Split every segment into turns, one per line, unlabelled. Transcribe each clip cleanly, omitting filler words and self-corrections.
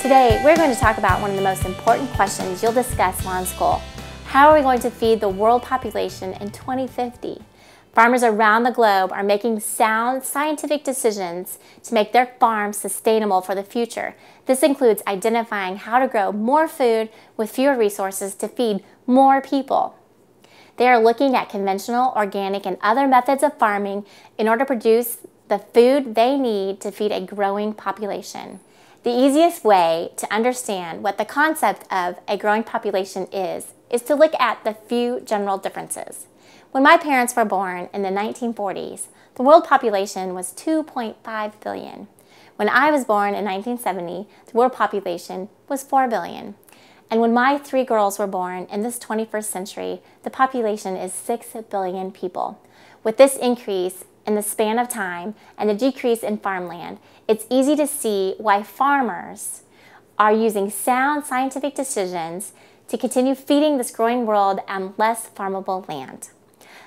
Today, we're going to talk about one of the most important questions you'll discuss while in school. How are we going to feed the world population in 2050? Farmers around the globe are making sound scientific decisions to make their farms sustainable for the future. This includes identifying how to grow more food with fewer resources to feed more people. They are looking at conventional, organic, and other methods of farming in order to produce the food they need to feed a growing population. The easiest way to understand what the concept of a growing population is to look at the few general differences. When my parents were born in the 1940s, the world population was 2.5 billion. When I was born in 1970, the world population was 4 billion. And when my 3 girls were born in this 21st century, the population is 6 billion people. With this increase in the span of time and the decrease in farmland, it's easy to see why farmers are using sound scientific decisions to continue feeding this growing world on less farmable land.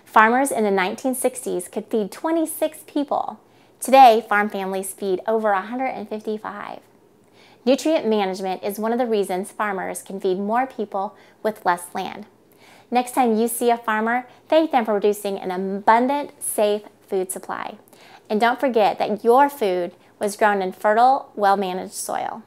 Farmers in the 1960s could feed 26 people. Today, farm families feed over 155. Nutrient management is one of the reasons farmers can feed more people with less land. Next time you see a farmer, thank them for producing an abundant, safe food supply. And don't forget that your food was grown in fertile, well-managed soil.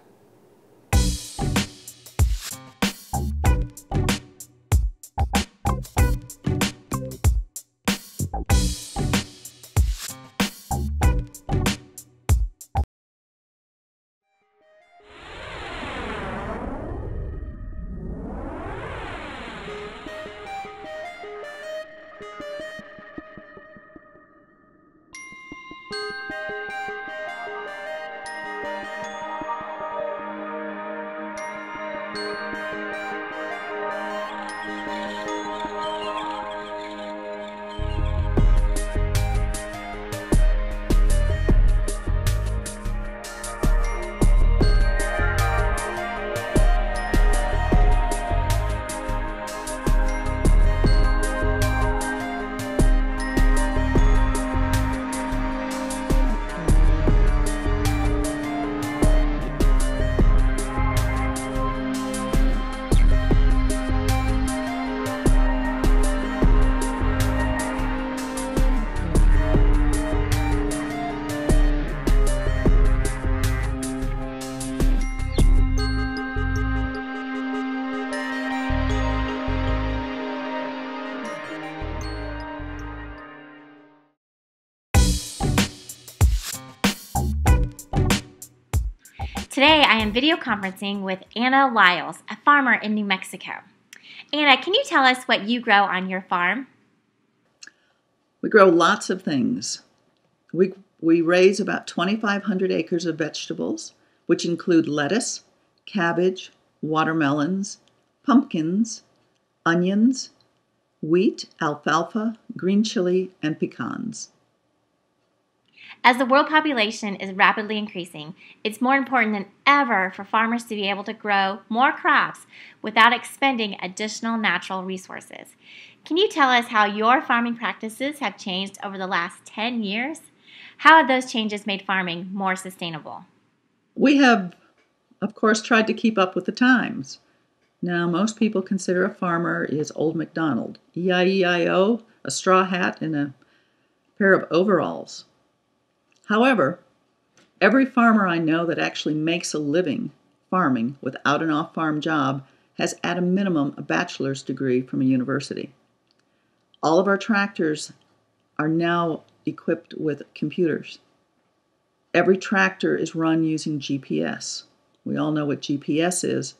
Today, I am video conferencing with Anna Lyles, a farmer in New Mexico. Anna, can you tell us what you grow on your farm?
We grow lots of things. We raise about 2,500 acres of vegetables, which include lettuce, cabbage, watermelons, pumpkins, onions, wheat, alfalfa, green chili, and pecans.
As the world population is rapidly increasing, it's more important than ever for farmers to be able to grow more crops without expending additional natural resources. Can you tell us how your farming practices have changed over the last 10 years? How have those changes made farming more sustainable?
We have, of course, tried to keep up with the times. Now, most people consider a farmer is Old MacDonald, E-I-E-I-O, a straw hat, and a pair of overalls. However, every farmer I know that actually makes a living farming without an off-farm job has at a minimum a bachelor's degree from a university. All of our tractors are now equipped with computers. Every tractor is run using GPS. We all know what GPS is.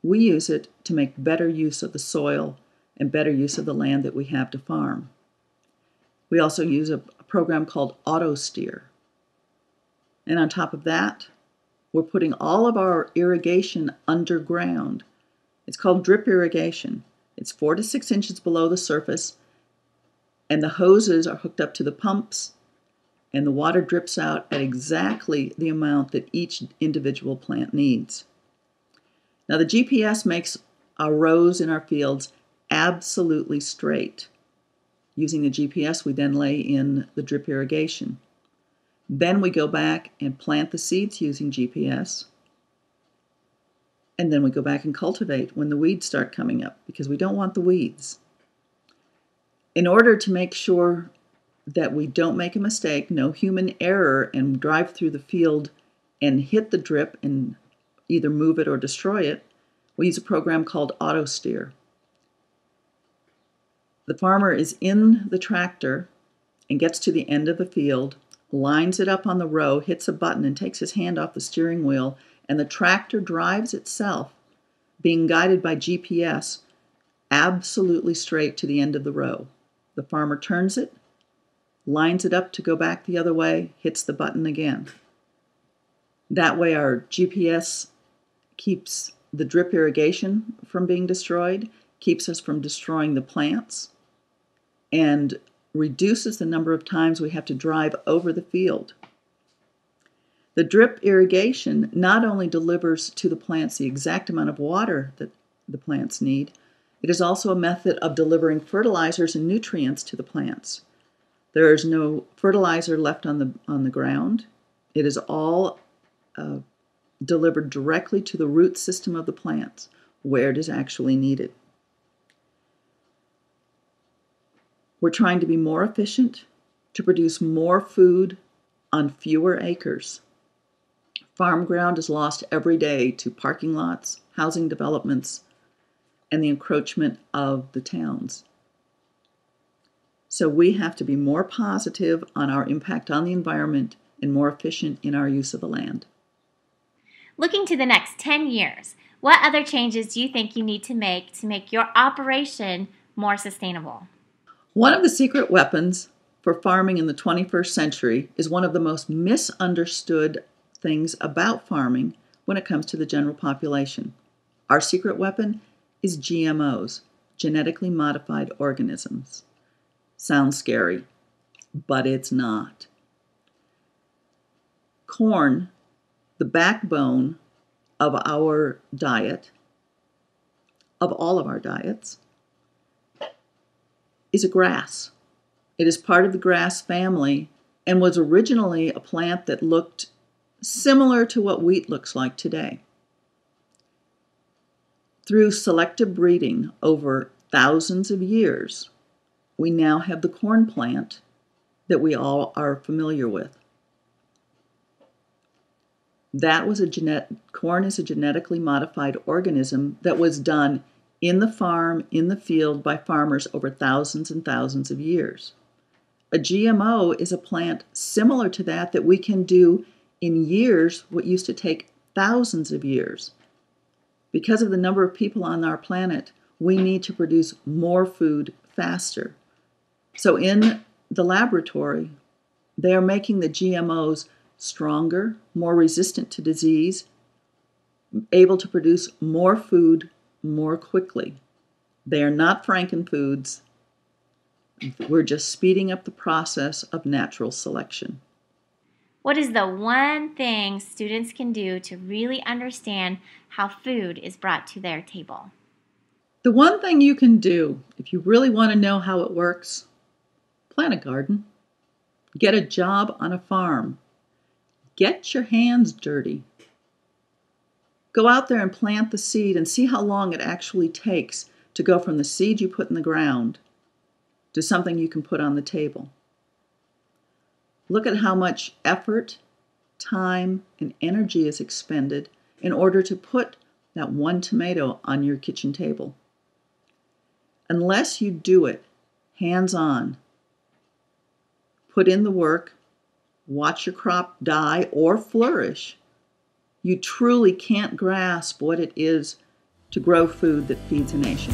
We use it to make better use of the soil and better use of the land that we have to farm. We also use a program called Auto Steer. And on top of that, we're putting all of our irrigation underground. It's called drip irrigation. It's 4 to 6 inches below the surface, and the hoses are hooked up to the pumps, and the water drips out at exactly the amount that each individual plant needs. Now, the GPS makes our rows in our fields absolutely straight. Using the GPS, we then lay in the drip irrigation. Then we go back and plant the seeds using GPS. And then we go back and cultivate when the weeds start coming up, because we don't want the weeds. In order to make sure that we don't make a mistake, no human error, and drive through the field and hit the drip and either move it or destroy it, we use a program called auto steer. The farmer is in the tractor and gets to the end of the field, lines it up on the row, hits a button, and takes his hand off the steering wheel, and the tractor drives itself, being guided by GPS, absolutely straight to the end of the row. The farmer turns it, lines it up to go back the other way, hits the button again. That way our GPS keeps the drip irrigation from being destroyed, keeps us from destroying the plants, and reduces the number of times we have to drive over the field. The drip irrigation not only delivers to the plants the exact amount of water that the plants need, it is also a method of delivering fertilizers and nutrients to the plants. There is no fertilizer left on the ground. It is all delivered directly to the root system of the plants, where it is actually needed. We're trying to be more efficient, to produce more food on fewer acres. Farm ground is lost every day to parking lots, housing developments, and the encroachment of the towns. So we have to be more positive on our impact on the environment and more efficient in our use of the land.
Looking to the next 10 years, what other changes do you think you need to make your operation more sustainable?
One of the secret weapons for farming in the 21st century is one of the most misunderstood things about farming when it comes to the general population. Our secret weapon is GMOs, genetically modified organisms. Sounds scary, but it's not. Corn, the backbone of our diet, of all of our diets, is a grass. It is part of the grass family and was originally a plant that looked similar to what wheat looks like today. Through selective breeding over thousands of years, we now have the corn plant that we all are familiar with. Corn is a genetically modified organism that was done in the farm, in the field, by farmers over thousands and thousands of years. A GMO is a plant similar to that we can do in years what used to take thousands of years. Because of the number of people on our planet, we need to produce more food faster. So in the laboratory, they are making the GMOs stronger, more resistant to disease, able to produce more food more quickly. They are not frankenfoods. We're just speeding up the process of natural selection.
What is the one thing students can do to really understand how food is brought to their table?
The one thing you can do, if you really want to know how it works, plant a garden. Get a job on a farm. Get your hands dirty. Go out there and plant the seed and see how long it actually takes to go from the seed you put in the ground to something you can put on the table. Look at how much effort, time, and energy is expended in order to put that one tomato on your kitchen table. Unless you do it hands-on, put in the work, watch your crop die or flourish, you truly can't grasp what it is to grow food that feeds a nation.